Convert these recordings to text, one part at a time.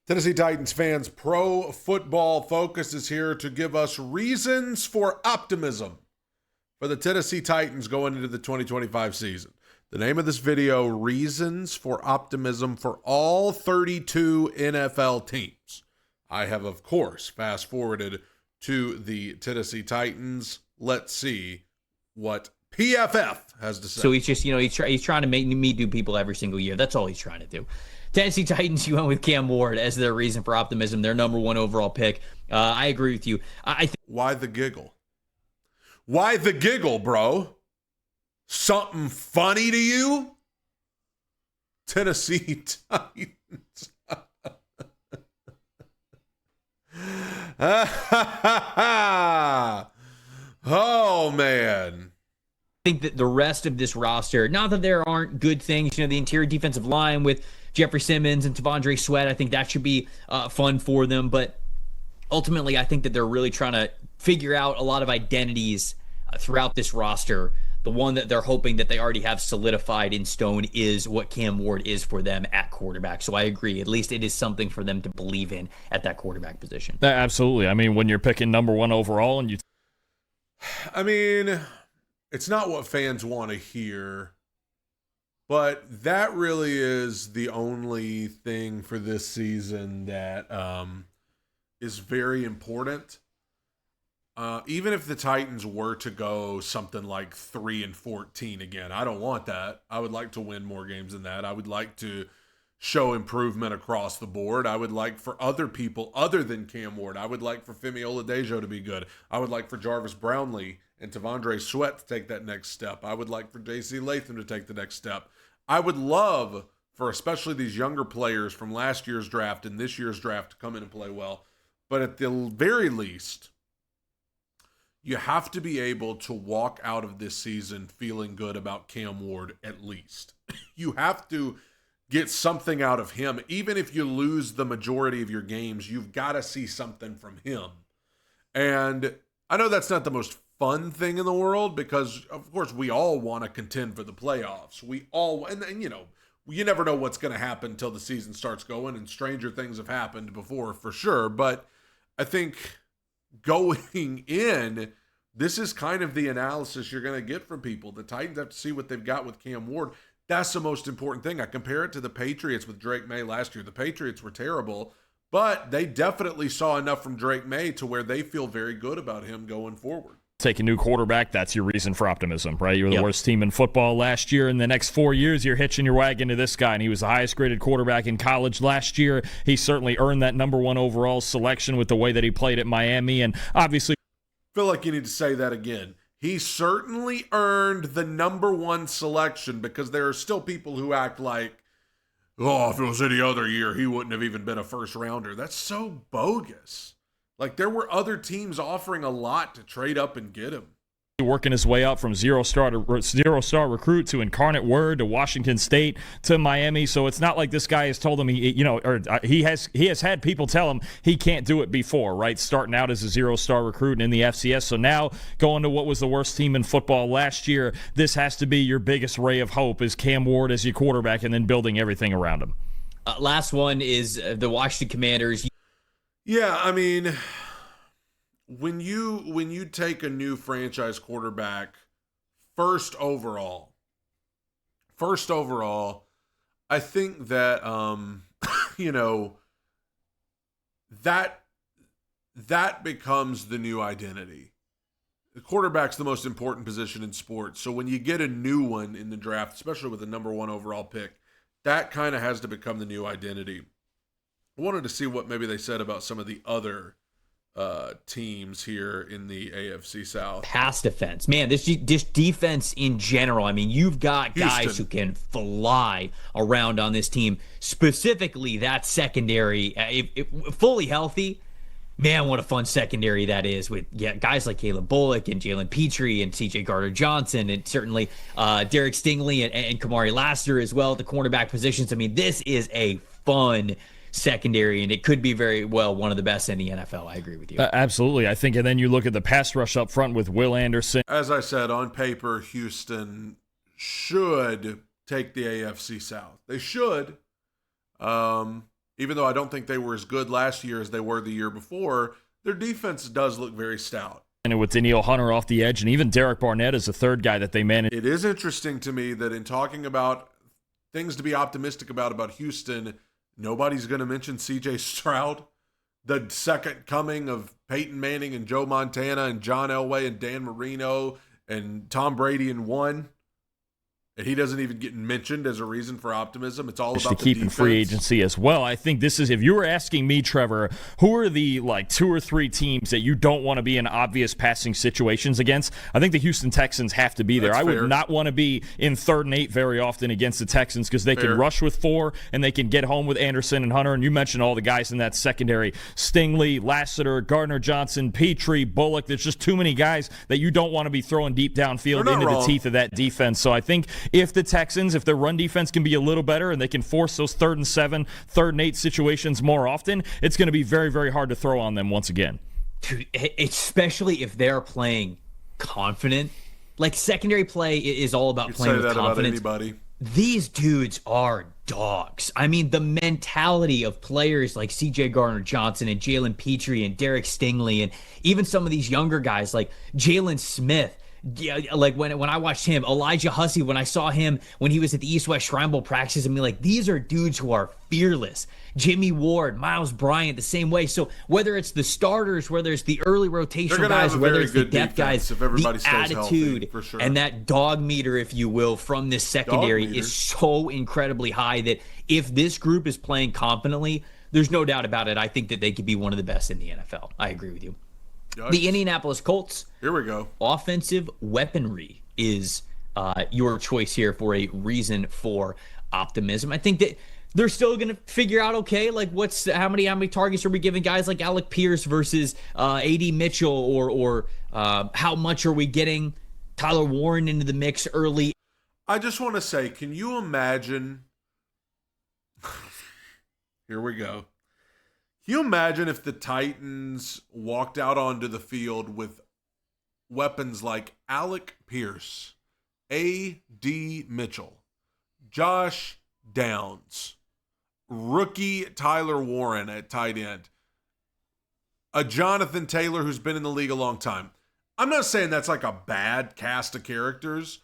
Tennessee Titans fans, Pro Football Focus is here to give us reasons for optimism for the Tennessee Titans going into the 2025 season. The name of this video, Reasons for Optimism for all 32 NFL teams. I have, of course, fast forwarded to the Tennessee Titans. Let's see what PFF has to say. So he's just, he's trying to make me do people every single year. That's all he's trying to do. Tennessee Titans, you went with Cam Ward as their reason for optimism, their number one overall pick. I agree with you. Why the giggle? Why the giggle, bro? Something funny to you? Tennessee Titans. Oh, man. I think that the rest of this roster, not that there aren't good things, the interior defensive line with Jeffrey Simmons and Tavondre Sweat, I think that should be fun for them. But ultimately, I think that they're really trying to figure out a lot of identities throughout this roster. The one that they're hoping that they already have solidified in stone is what Cam Ward is for them at quarterback. So I agree. At least it is something for them to believe in at that quarterback position. Absolutely. I mean, when you're picking number one overall and it's not what fans want to hear, but that really is the only thing for this season that is very important. Even if the Titans were to go something like 3-14 again, I don't want that. I would like to win more games than that. I would like to show improvement across the board. I would like for other people other than Cam Ward. I would like for Femi Oladejo to be good. I would like for Jarvis Brownlee and Tavondre Sweat to take that next step. I would like for J.C. Latham to take the next step. I would love for especially these younger players from last year's draft and this year's draft to come in and play well. But at the very least, you have to be able to walk out of this season feeling good about Cam Ward at least. You have to get something out of him. Even if you lose the majority of your games, you've got to see something from him. And I know that's not the most fun thing in the world because, of course, we all want to contend for the playoffs. We all, and you never know what's going to happen until the season starts going, and stranger things have happened before for sure. But I think going in, this is kind of the analysis you're going to get from people. The Titans have to see what they've got with Cam Ward. That's the most important thing. I compare it to the Patriots with Drake May last year. The Patriots were terrible, but they definitely saw enough from Drake May to where they feel very good about him going forward. take a new quarterback, that's your reason for optimism, right? You were the worst team in football last year. In the next 4 years, you're hitching your wagon to this guy, and he was the highest graded quarterback in college last year. He certainly earned that number one overall selection with the way that he played at Miami, and obviously I feel like you need to say that again. He certainly earned the number one selection, because there are still people who act like, oh, if it was any other year, he wouldn't have even been a first rounder. That's so bogus. Like, there were other teams offering a lot to trade up and get him. Working his way up from zero-star recruit to Incarnate Word to Washington State to Miami. So it's not like this guy has told him he has had people tell him he can't do it before, right? Starting out as a zero-star recruit in the FCS. So now going to what was the worst team in football last year, this has to be your biggest ray of hope, is Cam Ward as your quarterback and then building everything around him. Last one is the Washington Commanders. Yeah, I mean, when you take a new franchise quarterback first overall, I think that that becomes the new identity. The quarterback's the most important position in sports. So when you get a new one in the draft, especially with the number one overall pick, that kind of has to become the new identity. I wanted to see what maybe they said about some of the other teams here in the AFC South. Pass defense. Man, this defense in general, I mean, you've got guys who can fly around on this team. Specifically, that secondary, if fully healthy, man, what a fun secondary that is with guys like Caleb Bullock and Jalen Petrie and C.J. Gardner-Johnson and certainly Derek Stingley and Kamari Lassiter as well at the cornerback positions. I mean, this is a fun secondary, and it could be very well one of the best in the NFL. I agree with you. Absolutely. I think, and then you look at the pass rush up front with Will Anderson. As I said, on paper, Houston should take the AFC South. They should. even though I don't think they were as good last year as they were the year before, their defense does look very stout. And with Danielle Hunter off the edge, and even Derek Barnett is the third guy that they managed. It is interesting to me that in talking about things to be optimistic about Houston, nobody's going to mention C.J. Stroud, the second coming of Peyton Manning and Joe Montana and John Elway and Dan Marino and Tom Brady in one. And he doesn't even get mentioned as a reason for optimism. It's all about to keep in free agency as well. I think this is, if you were asking me, Trevor, who are the 2 or 3 teams that you don't want to be in obvious passing situations against? I think the Houston Texans have to be there. That's fair. I would not want to be in 3rd and 8 very often against the Texans because they can rush with 4 and they can get home with Anderson and Hunter. And you mentioned all the guys in that secondary: Stingley, Lassiter, Gardner Johnson, Petrie, Bullock. There's just too many guys that you don't want to be throwing deep downfield into the teeth of that defense. So I think if the Texans, if their run defense can be a little better and they can force those 3rd and 7, 3rd and 8 situations more often, it's going to be very, very hard to throw on them once again. Dude, especially if they're playing confident. Like, secondary play is all about playing with confidence. About anybody. These dudes are dogs. I mean, the mentality of players like C.J. Gardner-Johnson and Jalen Petrie and Derek Stingley, and even some of these younger guys like Jalen Smith. Yeah, like when I watched him, Elijah Hussey, when I saw him when he was at the East-West Shrine Bowl practices, I mean, like, these are dudes who are fearless. Jimmy Ward, Miles Bryant, the same way. So whether it's the starters, whether it's the early rotational guys, whether it's the depth guys, the attitude healthy, sure. and that dog meter, if you will, from this secondary is so incredibly high that if this group is playing confidently, there's no doubt about it. I think that they could be one of the best in the NFL. I agree with you. Yikes. The Indianapolis Colts. Here we go. Offensive weaponry is your choice here for a reason for optimism. I think that they're still going to figure out, okay, like how many targets are we giving guys like Alec Pierce versus A.D. Mitchell, or how much are we getting Tyler Warren into the mix early? I just want to say, can you imagine? Here we go. Can you imagine if the Titans walked out onto the field with weapons like Alec Pierce, A.D. Mitchell, Josh Downs, rookie Tyler Warren at tight end, a Jonathan Taylor who's been in the league a long time? I'm not saying that's like a bad cast of characters,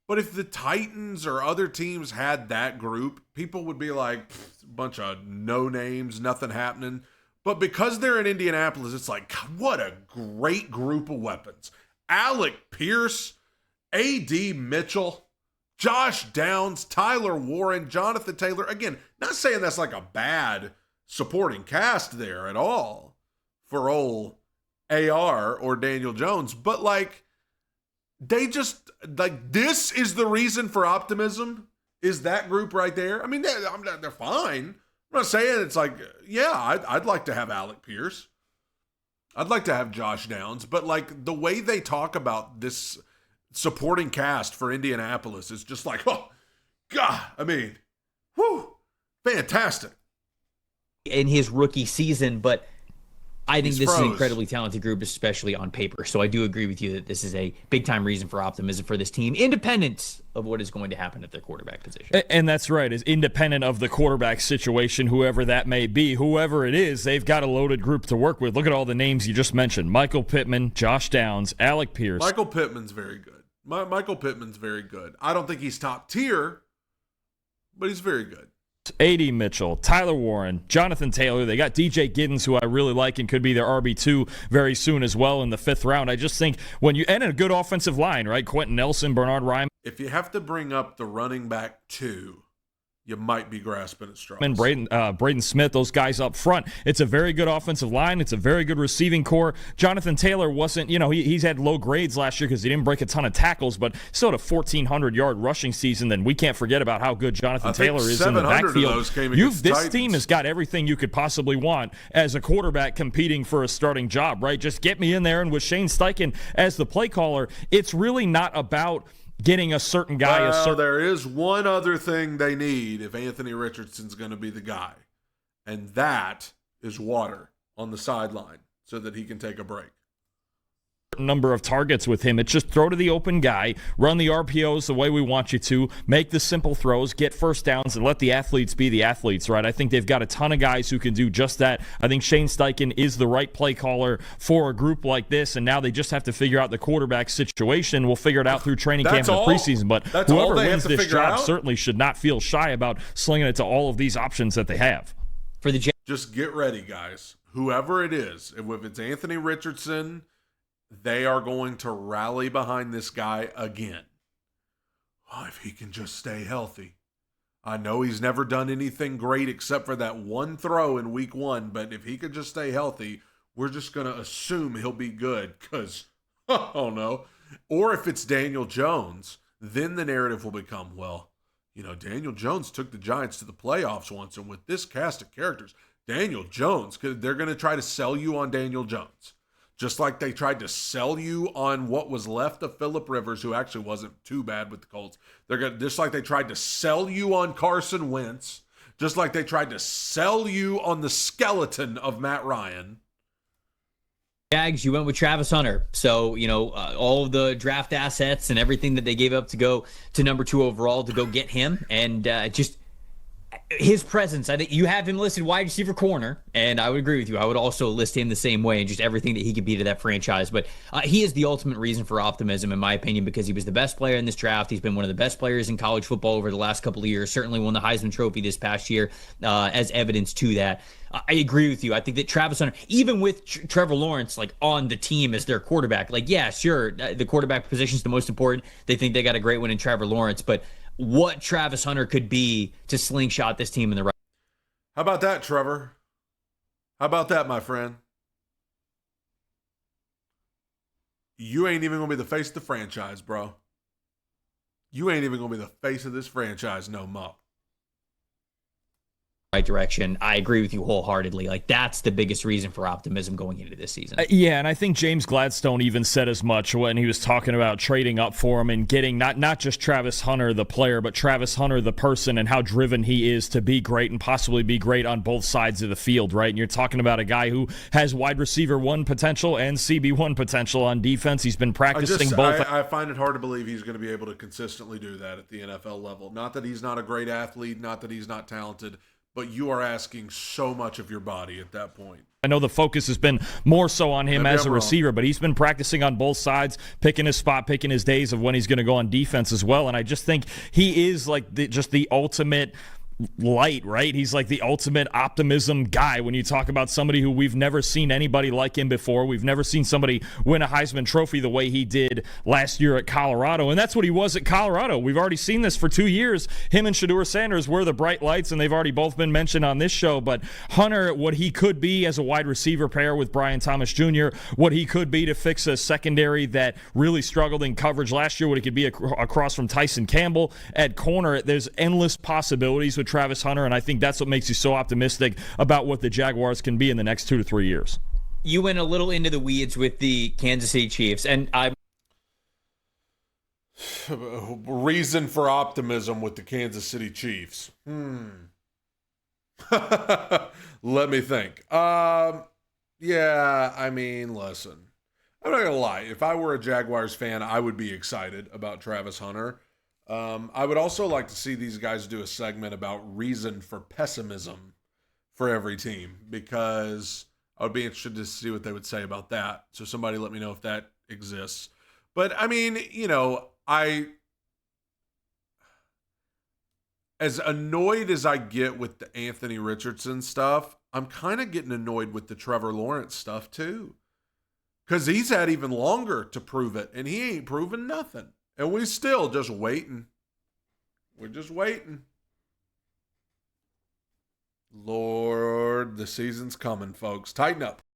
but if the Titans or other teams had that group, people would be like, a bunch of no names, nothing happening. But because they're in Indianapolis, it's like, what a great group of weapons. Alec Pierce, A.D. Mitchell, Josh Downs, Tyler Warren, Jonathan Taylor. Again, not saying that's like a bad supporting cast there at all for old AR or Daniel Jones, but like, they just, like, this is the reason for optimism, is that group right there. I mean, they're fine. I'm not saying it's like, yeah, I'd like to have Alec Pierce. I'd like to have Josh Downs. But, like, the way they talk about this supporting cast for Indianapolis is just like, oh, God, I mean, whew, fantastic. In his rookie season, but I think this is an froze. incredibly talented group, especially on paper. So I do agree with you that this is a big-time reason for optimism for this team, independent of what is going to happen at their quarterback position. And that's right, is independent of the quarterback situation, whoever that may be, whoever it is, they've got a loaded group to work with. Look at all the names you just mentioned: Michael Pittman, Josh Downs, Alec Pierce. Michael Pittman's very good. Michael Pittman's very good. I don't think he's top tier, but he's very good. A.D. Mitchell, Tyler Warren, Jonathan Taylor. They got DJ Giddens, who I really like and could be their RB2 very soon as well in the 5th round. I just think and a good offensive line, right? Quentin Nelson, Bernard Rhyme. If you have to bring up the running back 2, you might be grasping at straws. And Braden Smith, those guys up front. It's a very good offensive line. It's a very good receiving core. Jonathan Taylor wasn't, he's had low grades last year because he didn't break a ton of tackles, but still had a 1,400-yard rushing season. Then we can't forget about how good Jonathan Taylor is in the backfield. This team has got everything you could possibly want as a quarterback competing for a starting job, right? Just get me in there. And with Shane Steichen as the play caller, it's really not about getting a certain guy. There is one other thing they need if Anthony Richardson's going to be the guy, and that is water on the sideline so that he can take a break. number of targets with him. It's just throw to the open guy, run the RPOs the way we want you to, make the simple throws, get first downs, and let the athletes be the athletes, right? I think they've got a ton of guys who can do just that. I think Shane Steichen is the right play caller for a group like this, and now they just have to figure out the quarterback situation. We'll figure it out through training camp and the preseason, but whoever wins this job certainly should not feel shy about slinging it to all of these options that they have. Just get ready, guys. Whoever it is, if it's Anthony Richardson, they are going to rally behind this guy again. Oh, if he can just stay healthy. I know he's never done anything great except for that one throw in week 1, but if he could just stay healthy, we're just going to assume he'll be good because, oh no. Or if it's Daniel Jones, then the narrative will become, well, Daniel Jones took the Giants to the playoffs once, and with this cast of characters, Daniel Jones, they're going to try to sell you on Daniel Jones. Just like they tried to sell you on what was left of Phillip Rivers, who actually wasn't too bad with the Colts. Just like they tried to sell you on Carson Wentz. Just like they tried to sell you on the skeleton of Matt Ryan. Jags, you went with Travis Hunter. So, all of the draft assets and everything that they gave up to go to number 2 overall to go get him. And just his presence, I think you have him listed wide receiver corner, and I would agree with you. I would also list him the same way and just everything that he could be to that franchise. But he is the ultimate reason for optimism, in my opinion, because he was the best player in this draft. He's been one of the best players in college football over the last couple of years, certainly won the Heisman Trophy this past year as evidence to that. I agree with you. I think that Travis Hunter, even with Trevor Lawrence on the team as their quarterback, yeah, sure, the quarterback position is the most important. They think they got a great one in Trevor Lawrence, but what Travis Hunter could be to slingshot this team in the right. How about that, Trevor? How about that, my friend? You ain't even going to be the face of the franchise, bro. You ain't even going to be the face of this franchise no more. Right direction. I agree with you wholeheartedly. That's the biggest reason for optimism going into this season. Yeah, and I think James Gladstone even said as much when he was talking about trading up for him and getting not just Travis Hunter the player, but Travis Hunter the person, and how driven he is to be great and possibly be great on both sides of the field, right? And you're talking about a guy who has wide receiver 1 potential and CB1 potential on defense. He's been practicing both. I find it hard to believe he's going to be able to consistently do that at the NFL level. Not that he's not a great athlete, not that he's not talented, but you are asking so much of your body at that point. I know the focus has been more so on him as a receiver, but he's been practicing on both sides, picking his spot, picking his days of when he's going to go on defense as well. And I just think he is just the ultimate light, right? He's like the ultimate optimism guy when you talk about somebody who we've never seen anybody like him before. We've never seen somebody win a Heisman Trophy the way he did last year at Colorado, and that's what he was at Colorado. We've already seen this for 2 years. Him and Shedeur Sanders were the bright lights, and they've already both been mentioned on this show, but Hunter, what he could be as a wide receiver pair with Brian Thomas Jr., what he could be to fix a secondary that really struggled in coverage last year, what he could be across from Tyson Campbell at corner. There's endless possibilities with Travis Hunter, and I think that's what makes you so optimistic about what the Jaguars can be in the next 2 to 3 years. You went a little into the weeds with the Kansas City Chiefs, and reason for optimism with the Kansas City Chiefs. Let me think. Yeah, I mean, listen. I'm not going to lie. If I were a Jaguars fan, I would be excited about Travis Hunter. I would also like to see these guys do a segment about reason for pessimism for every team, because I would be interested to see what they would say about that. So somebody let me know if that exists. But I mean, as annoyed as I get with the Anthony Richardson stuff, I'm kind of getting annoyed with the Trevor Lawrence stuff too. Because he's had even longer to prove it, and he ain't proven nothing. And we still just waiting. We're just waiting. Lord, the season's coming, folks. Tighten up.